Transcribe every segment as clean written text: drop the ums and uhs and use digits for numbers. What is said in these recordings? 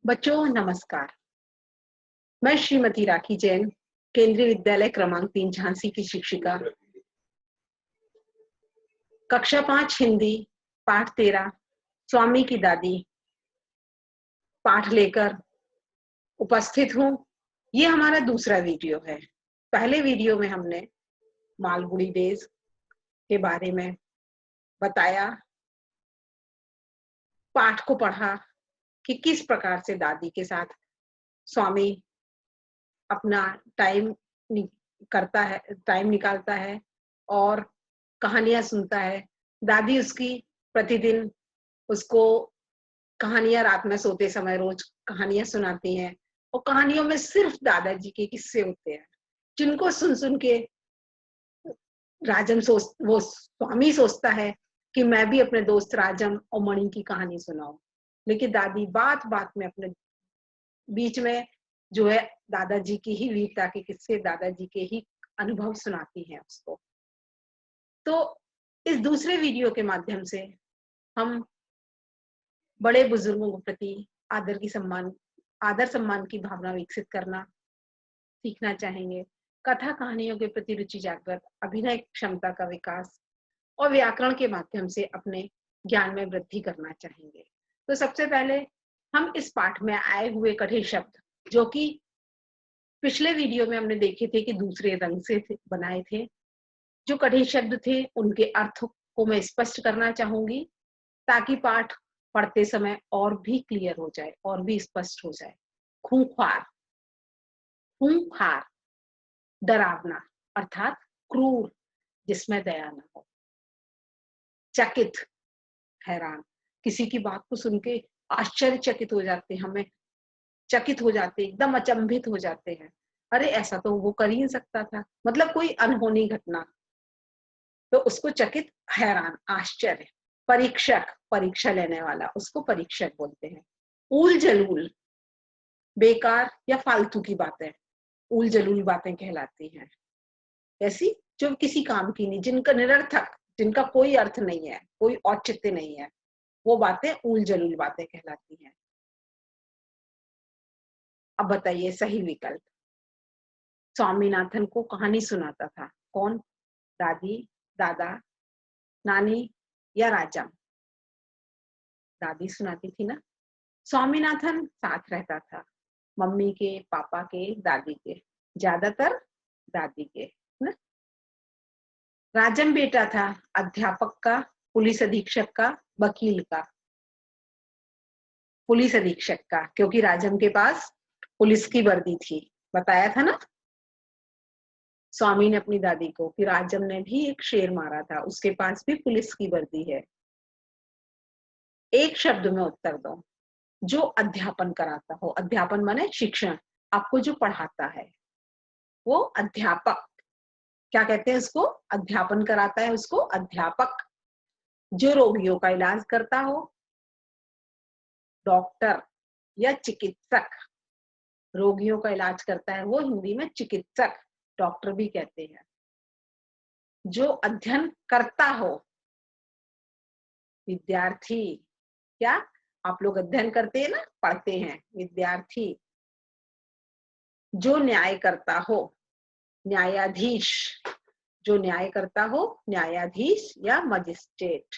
बच्चों नमस्कार। मैं श्रीमती राखी जैन, केंद्रीय विद्यालय क्रमांक 3 झांसी की शिक्षिका, कक्षा 5 हिंदी, पाठ 13 स्वामी की दादी पाठ लेकर उपस्थित हूँ। ये हमारा दूसरा वीडियो है। पहले वीडियो में हमने मालगुडी डेज के बारे में बताया, पाठ को पढ़ा कि किस प्रकार से दादी के साथ स्वामी अपना टाइम निकालता है और कहानियां सुनता है। दादी उसकी प्रतिदिन उसको कहानियां रात में सोते समय रोज कहानियां सुनाती हैं और कहानियों में सिर्फ दादाजी के किस्से होते हैं, जिनको सुन सुन के वो स्वामी सोचता है कि मैं भी अपने दोस्त राजम और मणि की कहानी सुनाऊं। लेकिन दादी बात बात में अपने बीच में जो है दादाजी की ही वीरता के किस्से, दादाजी के ही अनुभव सुनाती हैं उसको। तो इस दूसरे वीडियो के माध्यम से हम बड़े बुजुर्गों के प्रति आदर सम्मान की भावना विकसित करना सीखना चाहेंगे। कथा कहानियों के प्रति रुचि जागृत, अभिनय क्षमता का विकास और व्याकरण के माध्यम से अपने ज्ञान में वृद्धि करना चाहेंगे। तो सबसे पहले हम इस पाठ में आए हुए कठिन शब्द, जो कि पिछले वीडियो में हमने देखे थे कि दूसरे रंग से बनाए थे, जो कठिन शब्द थे उनके अर्थ को मैं स्पष्ट करना चाहूंगी ताकि पाठ पढ़ते समय और भी क्लियर हो जाए और भी स्पष्ट हो जाए। खूंखार, खूंखार डरावना अर्थात क्रूर, जिसमें दया न हो। चकित हैरान, किसी की बात को सुन के आश्चर्यचकित हो जाते, हमें चकित हो जाते, एकदम अचंभित हो जाते हैं। अरे ऐसा तो वो कर ही नहीं सकता था, मतलब कोई अनहोनी घटना, तो उसको चकित हैरान आश्चर्य। परीक्षक, परीक्षा लेने वाला, उसको परीक्षक बोलते हैं। ऊल जलूल बेकार या फालतू की बातें ऊल जलूल बातें कहलाती हैं। ऐसी जो किसी काम की नहीं, जिनका निरर्थक, जिनका कोई अर्थ नहीं है, कोई औचित्य नहीं है, वो बातें ऊल जलूल बातें कहलाती हैं। अब बताइए सही विकल्प। स्वामीनाथन को कहानी सुनाता था कौन? दादी, दादा, नानी या राजम? दादी सुनाती थी ना। स्वामीनाथन साथ रहता था, मम्मी के, पापा के, दादी के, ज्यादातर दादी के ना। राजम बेटा था अध्यापक का, पुलिस अधीक्षक का, वकील का। पुलिस अधीक्षक का, क्योंकि राजम के पास पुलिस की वर्दी थी, बताया था ना स्वामी ने अपनी दादी को कि राजम ने भी एक शेर मारा था, उसके पास भी पुलिस की वर्दी है। एक शब्द में उत्तर दो। जो अध्यापन कराता हो, अध्यापन माने शिक्षण, आपको जो पढ़ाता है वो अध्यापक। क्या कहते हैं उसको? अध्यापन कराता है उसको अध्यापक। जो रोगियों का इलाज करता हो, डॉक्टर या चिकित्सक। रोगियों का इलाज करता है वो हिंदी में चिकित्सक, डॉक्टर भी कहते हैं। जो अध्ययन करता हो, विद्यार्थी। क्या आप लोग अध्ययन करते हैं ना, पढ़ते हैं, विद्यार्थी। जो न्याय करता हो, न्यायाधीश। जो न्याय करता हो, न्यायाधीश या मजिस्ट्रेट।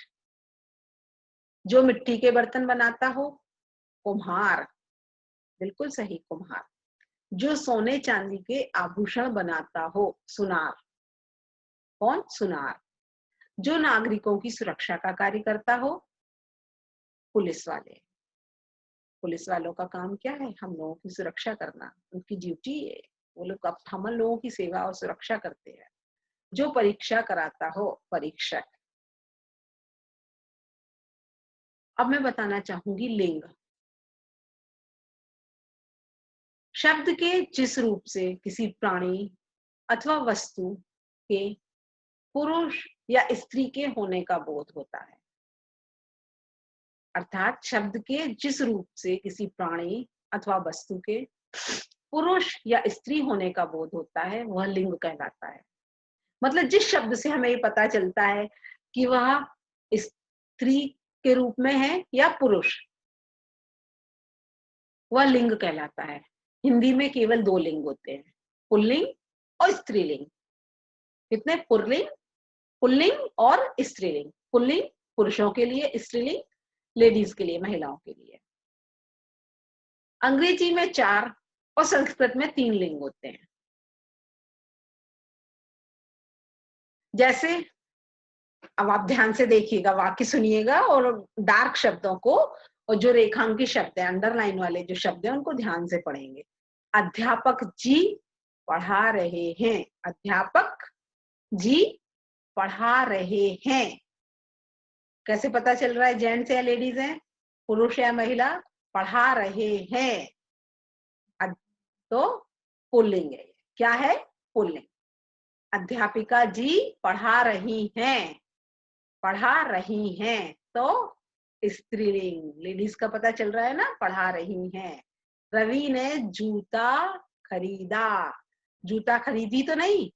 जो मिट्टी के बर्तन बनाता हो, कुम्हार। बिल्कुल सही, कुम्हार। जो सोने चांदी के आभूषण बनाता हो, सुनार। कौन? सुनार। जो नागरिकों की सुरक्षा का कार्य करता हो, पुलिस वाले। पुलिस वालों का काम क्या है? हम लोगों की सुरक्षा करना, उनकी ड्यूटी है। वो लोग हम लोगों की सेवा और सुरक्षा करते हैं। जो परीक्षा कराता हो, परीक्षक। अब मैं बताना चाहूंगी लिंग। शब्द के जिस रूप से किसी प्राणी अथवा वस्तु के पुरुष या स्त्री के होने का बोध होता है, अर्थात शब्द के जिस रूप से किसी प्राणी अथवा वस्तु के पुरुष या स्त्री होने का बोध होता है, वह लिंग कहलाता है। मतलब जिस शब्द से हमें ये पता चलता है कि वह स्त्री के रूप में है या पुरुष, वह लिंग कहलाता है। हिंदी में केवल 2 लिंग होते हैं, पुल्लिंग और स्त्रीलिंग। कितने? पुल्लिंग और स्त्रीलिंग। पुल्लिंग पुरुषों के लिए, स्त्रीलिंग लेडीज के लिए, महिलाओं के लिए। अंग्रेजी में 4 और संस्कृत में 3 लिंग होते हैं। जैसे, अब आप ध्यान से देखिएगा, वाक्य सुनिएगा और डार्क शब्दों को और जो रेखांकित शब्द है, अंडरलाइन वाले जो शब्द है, उनको ध्यान से पढ़ेंगे। अध्यापक जी पढ़ा रहे हैं। अध्यापक जी पढ़ा रहे हैं। कैसे पता चल रहा है जेंट्स या लेडीज हैं, पुरुष या महिला? पढ़ा रहे हैं तो पुल्लिंग है। क्या है? पुल्लिंग। अध्यापिका जी पढ़ा रही हैं। पढ़ा रही हैं तो स्त्रीलिंग, लेडीज का पता चल रहा है ना, पढ़ा रही हैं। रवि ने जूता खरीदा। जूता खरीदी तो नहीं,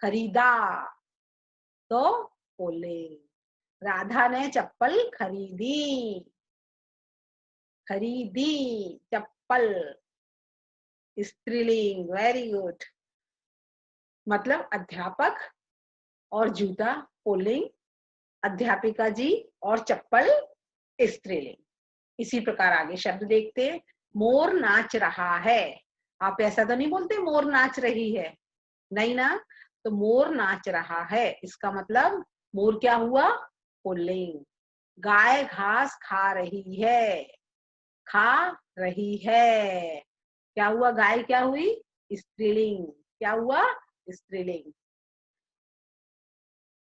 खरीदा तो पुल्लिंग। राधा ने चप्पल खरीदी। खरीदी चप्पल, स्त्रीलिंग। Very good. मतलब अध्यापक और जूता पुल्लिंग, अध्यापिका जी और चप्पल स्त्रीलिंग। इसी प्रकार आगे शब्द देखते हैं। मोर नाच रहा है। आप ऐसा तो नहीं बोलते मोर नाच रही है, नहीं ना। तो मोर नाच रहा है, इसका मतलब मोर क्या हुआ? पुल्लिंग। गाय घास खा रही है। खा रही है क्या हुआ? गाय क्या हुई? स्त्रीलिंग। क्या हुआ? स्त्रीलिंग।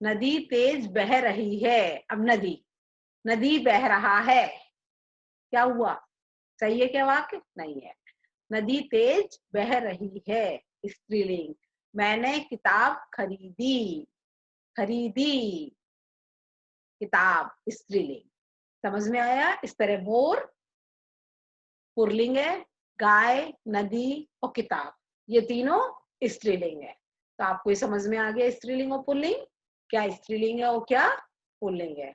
नदी तेज बह रही है। अब नदी, नदी बह रहा है, क्या हुआ? सही है क्या वाक्य? नहीं है। नदी तेज बह रही है, स्त्रीलिंग। मैंने किताब खरीदी। खरीदी किताब, स्त्रीलिंग। समझ में आया? इस तरह मोर पुल्लिंग है, गाय, नदी और किताब, ये तीनों स्त्रीलिंग है। तो आपको ये समझ में आ गया स्त्रीलिंग और पुल्लिंग, क्या स्त्रीलिंग है और क्या पुल्लिंग है।